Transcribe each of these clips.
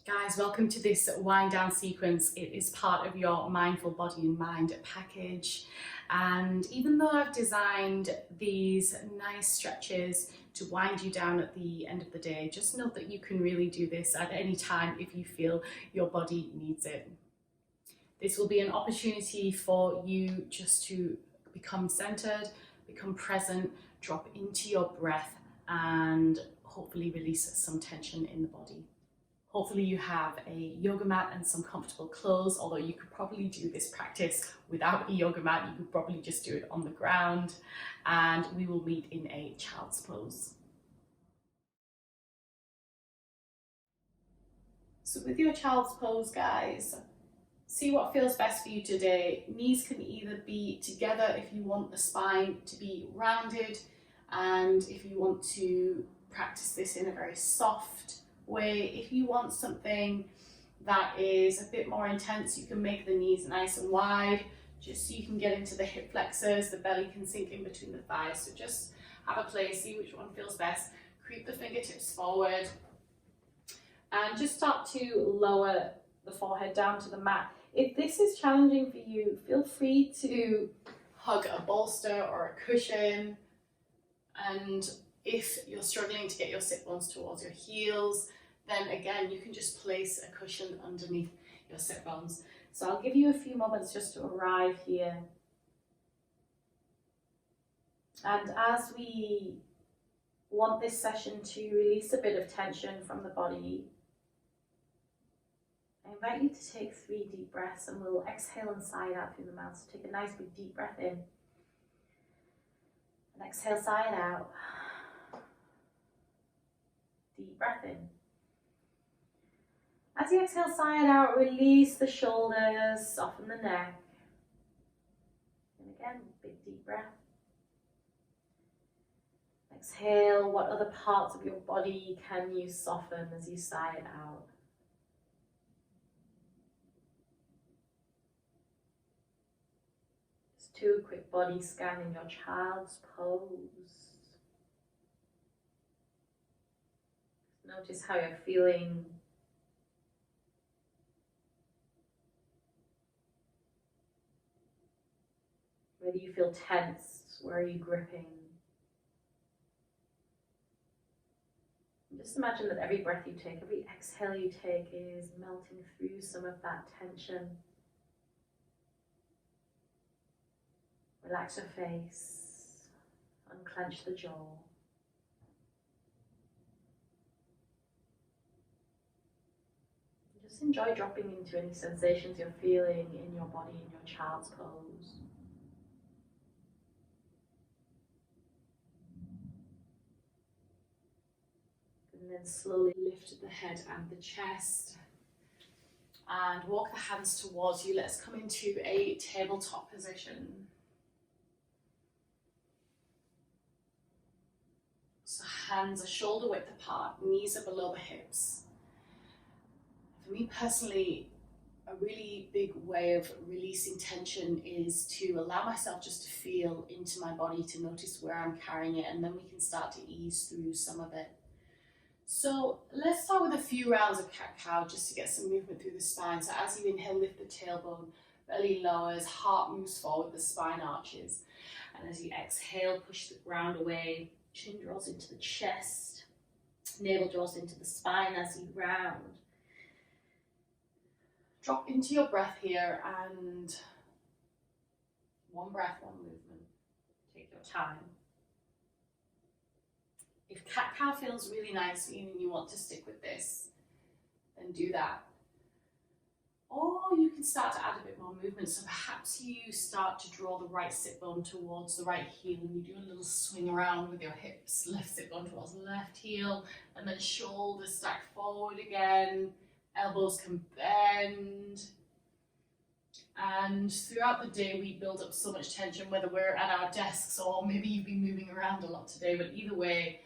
Guys, welcome to this wind down sequence. It is part of your mindful body and mind package. And even though I've designed these nice stretches to wind you down at the end of the day, just note that you can really do this at any time if you feel your body needs it. This will be an opportunity for you just to become centered, become present, drop into your breath, and hopefully release some tension in the body. Hopefully you have a yoga mat and some comfortable clothes, although you could probably do this practice without a yoga mat. You could probably just do it on the ground, and we will meet in a child's pose. So with your child's pose, guys, see what feels best for you today. Knees can either be together if you want the spine to be rounded, and if you want to practice this in a very soft way. If you want something that is a bit more intense, you can make the knees nice and wide, just so you can get into the hip flexors, the belly can sink in between the thighs. So just have a play, see which one feels best. Creep the fingertips forward and just start to lower the forehead down to the mat. If this is challenging for you, feel free to hug a bolster or a cushion. And if you're struggling to get your sit bones towards your heels, then again, you can just place a cushion underneath your sit bones. So I'll give you a few moments just to arrive here. And as we want this session to release a bit of tension from the body, I invite you to take 3 deep breaths, and we'll exhale and sigh out through the mouth. So take a nice big deep breath in and exhale, sigh it out. Deep breath in. As you exhale, sigh it out, release the shoulders, soften the neck. And again, big deep breath. Exhale, what other parts of your body can you soften as you sigh it out? Just do a quick body scan in your child's pose. Notice how you're feeling. Where do you feel tense? Where are you gripping? And just imagine that every breath you take, every exhale you take is melting through some of that tension. Relax your face, unclench the jaw. Just enjoy dropping into any sensations you're feeling in your body in your child's pose. And then slowly lift the head and the chest and walk the hands towards you. Let's come into a tabletop position. So hands are shoulder width apart, knees are below the hips. For me personally, a really big way of releasing tension is to allow myself just to feel into my body, to notice where I'm carrying it, and then we can start to ease through some of it. So let's start with a few rounds of cat-cow just to get some movement through the spine. So as you inhale, lift the tailbone, belly lowers, heart moves forward, the spine arches. And as you exhale, push the ground away, chin draws into the chest, navel draws into the spine as you round. Drop into your breath here, and one breath, one movement. Take your time. If cat-cow feels really nice and you want to stick with this, then do that. Or you can start to add a bit more movement. So perhaps you start to draw the right sit bone towards the right heel, and you do a little swing around with your hips. Left sit bone towards the left heel, and then shoulders stack forward again. Elbows can bend. And throughout the day, we build up so much tension, whether we're at our desks or maybe you've been moving around a lot today, but either way,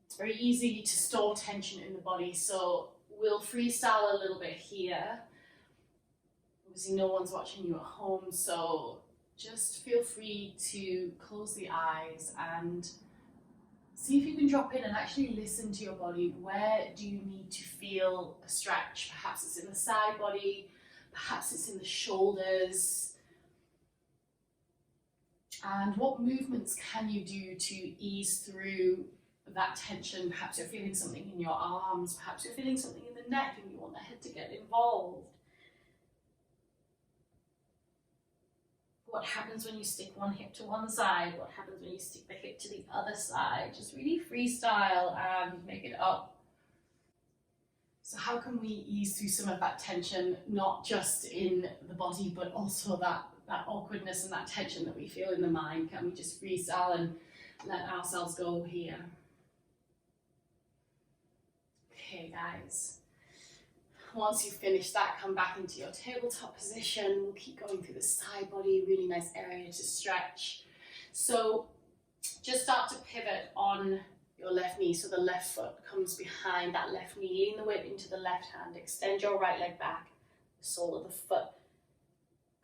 it's very easy to store tension in the body. So we'll freestyle a little bit here. Obviously, no one's watching you at home, so just feel free to close the eyes and See if you can drop in and actually listen to your body. Where do you need to feel a stretch? Perhaps it's in the side body, perhaps it's in the shoulders. And what movements can you do to ease through that tension? Perhaps you're feeling something in your arms, perhaps you're feeling something in the neck and you want the head to get involved. What happens when you stick one hip to one side? What happens when you stick the hip to the other side? Just really freestyle and make it up. So how can we ease through some of that tension, not just in the body, but also that awkwardness and that tension that we feel in the mind? Can we just freestyle and let ourselves go here? Okay, guys. Once you've finished that, come back into your tabletop position. We'll keep going through the side body, really nice area to stretch. So just start to pivot on your left knee. So the left foot comes behind that left knee. Lean the weight into the left hand. Extend your right leg back. The sole of the foot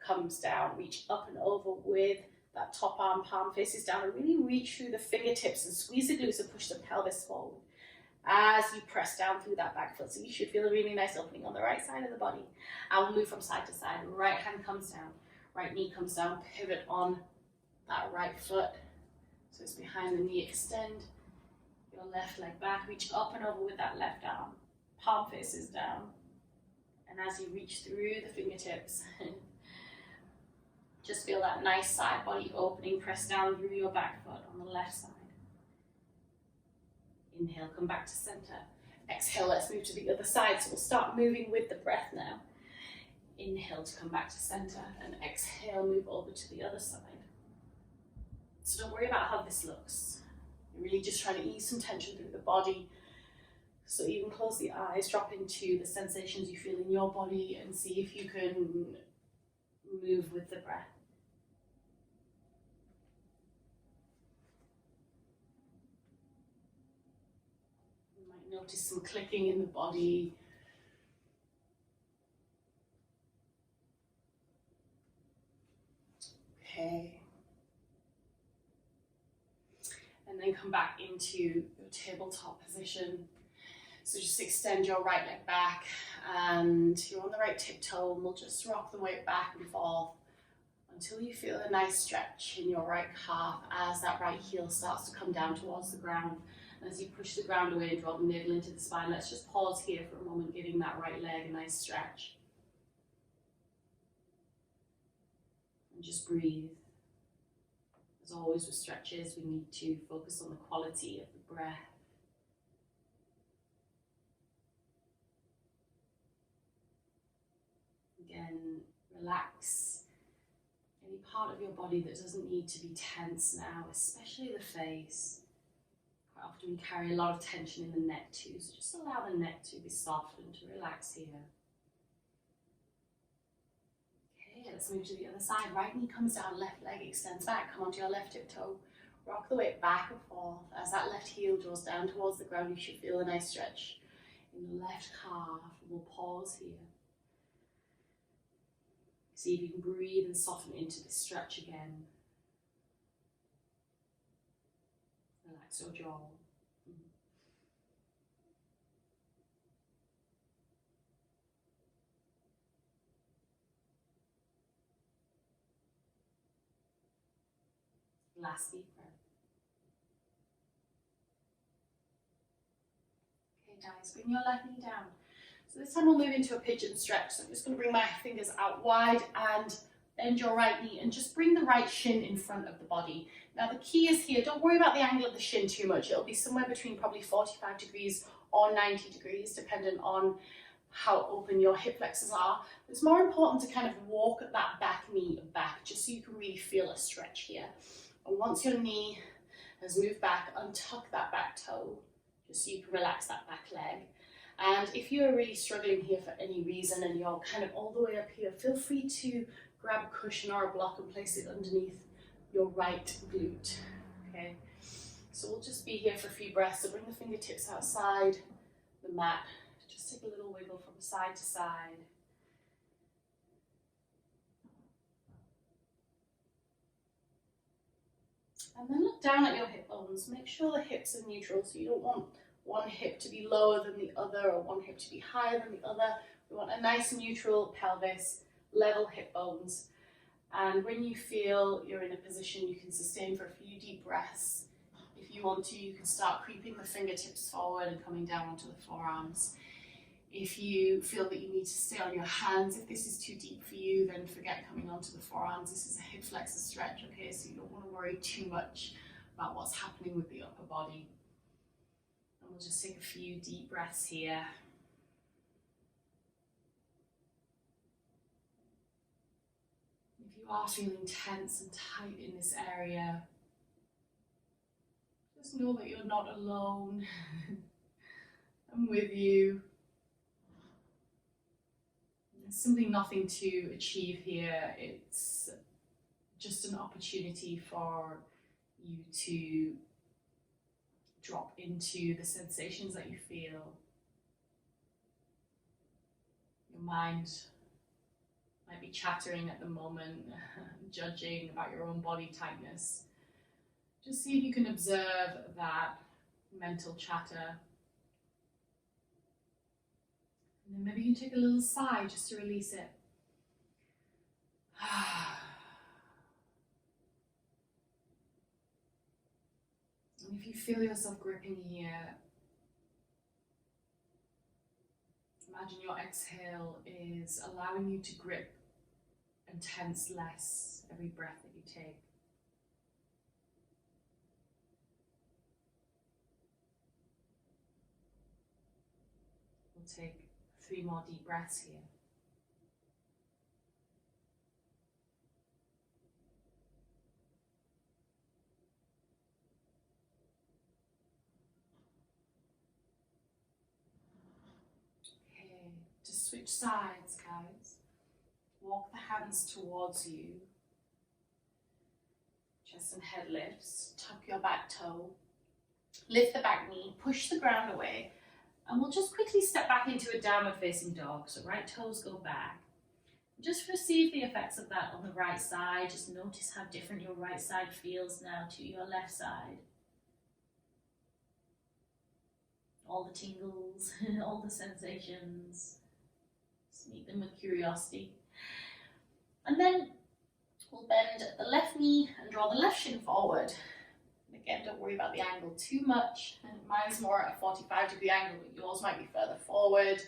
comes down. Reach up and over with that top arm, palm faces down, and really reach through the fingertips and squeeze the glutes and push the pelvis forward as you press down through that back foot. So you should feel a really nice opening on the right side of the body. And we'll move from side to side. Right hand comes down, right knee comes down, pivot on that right foot. So it's behind the knee. Extend your left leg back, reach up and over with that left arm. Palm faces down. And as you reach through the fingertips, just feel that nice side body opening. Press down through your back foot on the left side. Inhale, come back to center. Exhale, let's move to the other side. So we'll start moving with the breath now. Inhale to come back to center, and exhale, move over to the other side. So don't worry about how this looks. You're really just trying to ease some tension through the body. So even close the eyes, drop into the sensations you feel in your body and see if you can move with the breath. Notice some clicking in the body. Okay. And then come back into your tabletop position. So just extend your right leg back and you're on the right tiptoe, and we'll just rock the weight back and forth until you feel a nice stretch in your right calf as that right heel starts to come down towards the ground. And as you push the ground away and draw the navel into the spine, let's just pause here for a moment, giving that right leg a nice stretch. And just breathe. As always with stretches, we need to focus on the quality of the breath. Again, relax any part of your body that doesn't need to be tense now, especially the face. Quite often we carry a lot of tension in the neck too, so just allow the neck to be soft and to relax here. Okay, let's move to the other side. Right knee comes down, left leg extends back. Come onto your left tiptoe. Rock the weight back and forth. As that left heel draws down towards the ground, you should feel a nice stretch in the left calf. We'll pause here. See if you can breathe and soften into this stretch again. Relax your jaw. Last deep breath. Okay guys, bring your left knee down. So this time we'll move into a pigeon stretch. So I'm just going to bring my fingers out wide and bend your right knee and just bring the right shin in front of the body. Now the key is here, don't worry about the angle of the shin too much. It'll be somewhere between probably 45 degrees or 90 degrees, depending on how open your hip flexors are. It's more important to kind of walk that back knee back, just so you can really feel a stretch here. And once your knee has moved back, untuck that back toe, just so you can relax that back leg. And if you're really struggling here for any reason and you're kind of all the way up here, feel free to grab a cushion or a block and place it underneath your right glute. Okay, so we'll just be here for a few breaths. So bring the fingertips outside the mat. Just take a little wiggle from side to side. And then look down at your hip bones. Make sure the hips are neutral, so you don't want one hip to be lower than the other or one hip to be higher than the other. We want a nice neutral pelvis, level hip bones. And when you feel you're in a position you can sustain for a few deep breaths, if you want to, you can start creeping the fingertips forward and coming down onto the forearms. If you feel that you need to stay on your hands, if this is too deep for you, then forget coming onto the forearms. This is a hip flexor stretch, okay? So you don't want to worry too much about what's happening with the upper body. And we'll just take a few deep breaths here. If you are feeling tense and tight in this area, just know that you're not alone. I'm with you. There's simply nothing to achieve here. It's just an opportunity for you to drop into the sensations that you feel. Your mind might be chattering at the moment, judging about your own body tightness. Just see if you can observe that mental chatter. And then maybe you take a little sigh just to release it. And if you feel yourself gripping here, imagine your exhale is allowing you to grip and tense less every breath that you take. We'll take 3 more deep breaths here. Okay, to switch sides, guys. Walk the hands towards you. Chest and head lifts. Tuck your back toe. Lift the back knee. Push the ground away. And we'll just quickly step back into a downward facing dog. So right toes go back. Just receive the effects of that on the right side. Just notice how different your right side feels now to your left side. All the tingles, all the sensations. Just meet them with curiosity. And then we'll bend the left knee and draw the left shin forward. And again, don't worry about the angle too much. Mine's more at a 45-degree angle, but yours might be further forward.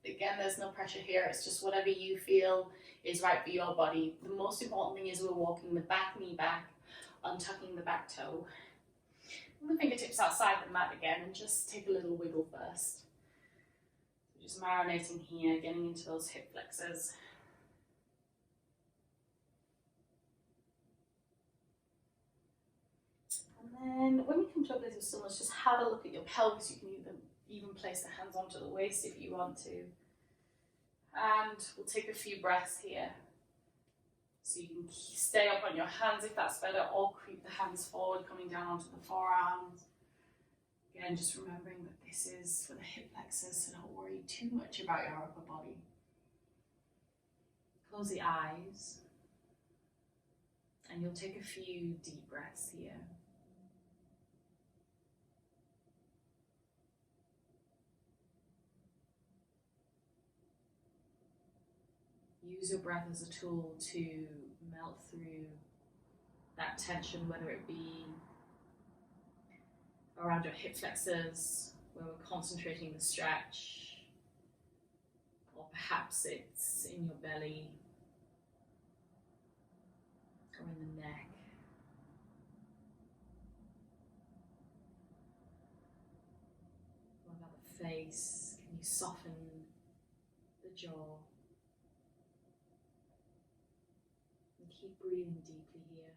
But again, there's no pressure here. It's just whatever you feel is right for your body. The most important thing is we're walking the back knee back, untucking the back toe. And the fingertips outside the mat again, and just take a little wiggle first. Just marinating here, getting into those hip flexors. And then when you come to a place of stillness, just have a look at your pelvis. You can even place the hands onto the waist if you want to. And we'll take a few breaths here. So you can stay up on your hands if that's better, or creep the hands forward, coming down onto the forearms. Again, just remembering that this is for the hip flexors, so don't worry too much about your upper body. Close the eyes. And you'll take a few deep breaths here. Use your breath as a tool to melt through that tension, whether it be around your hip flexors, where we're concentrating the stretch, or perhaps it's in your belly, or in the neck. What about the face? Can you soften the jaw? And keep breathing deeply here.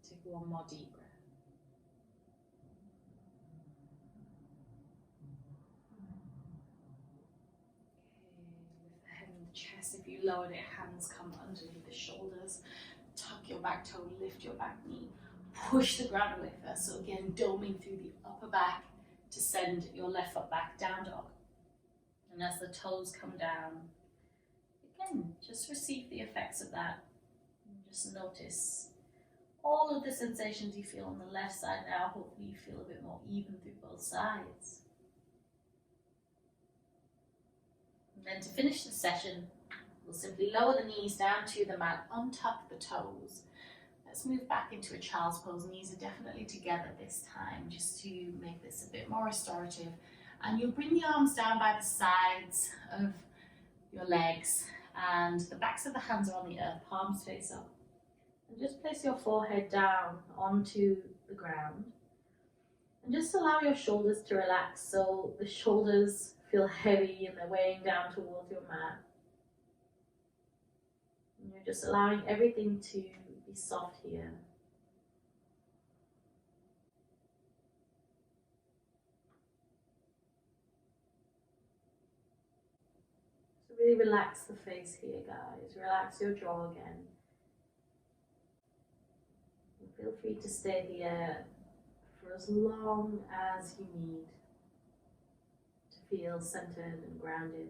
Take one more deep breath. Okay, lift the head and the chest. If you lowered it, hands come underneath the shoulders. Tuck your back toe, lift your back knee. push the ground away first. So again, doming through the upper back to send your left foot back, down dog. And as the toes come down, again, just receive the effects of that. And just notice all of the sensations you feel on the left side now. Hopefully you feel a bit more even through both sides. And then to finish the session, we'll simply lower the knees down to the mat, untuck the toes. Let's move back into a child's pose. Knees are definitely together this time, just to make this a bit more restorative. And you'll bring the arms down by the sides of your legs, and the backs of the hands are on the earth, palms face up. And just place your forehead down onto the ground. And just allow your shoulders to relax, so the shoulders feel heavy and they're weighing down towards your mat. And you're just allowing everything to be soft here. So really relax the face here, guys. Relax your jaw again. And feel free to stay here for as long as you need to feel centered and grounded.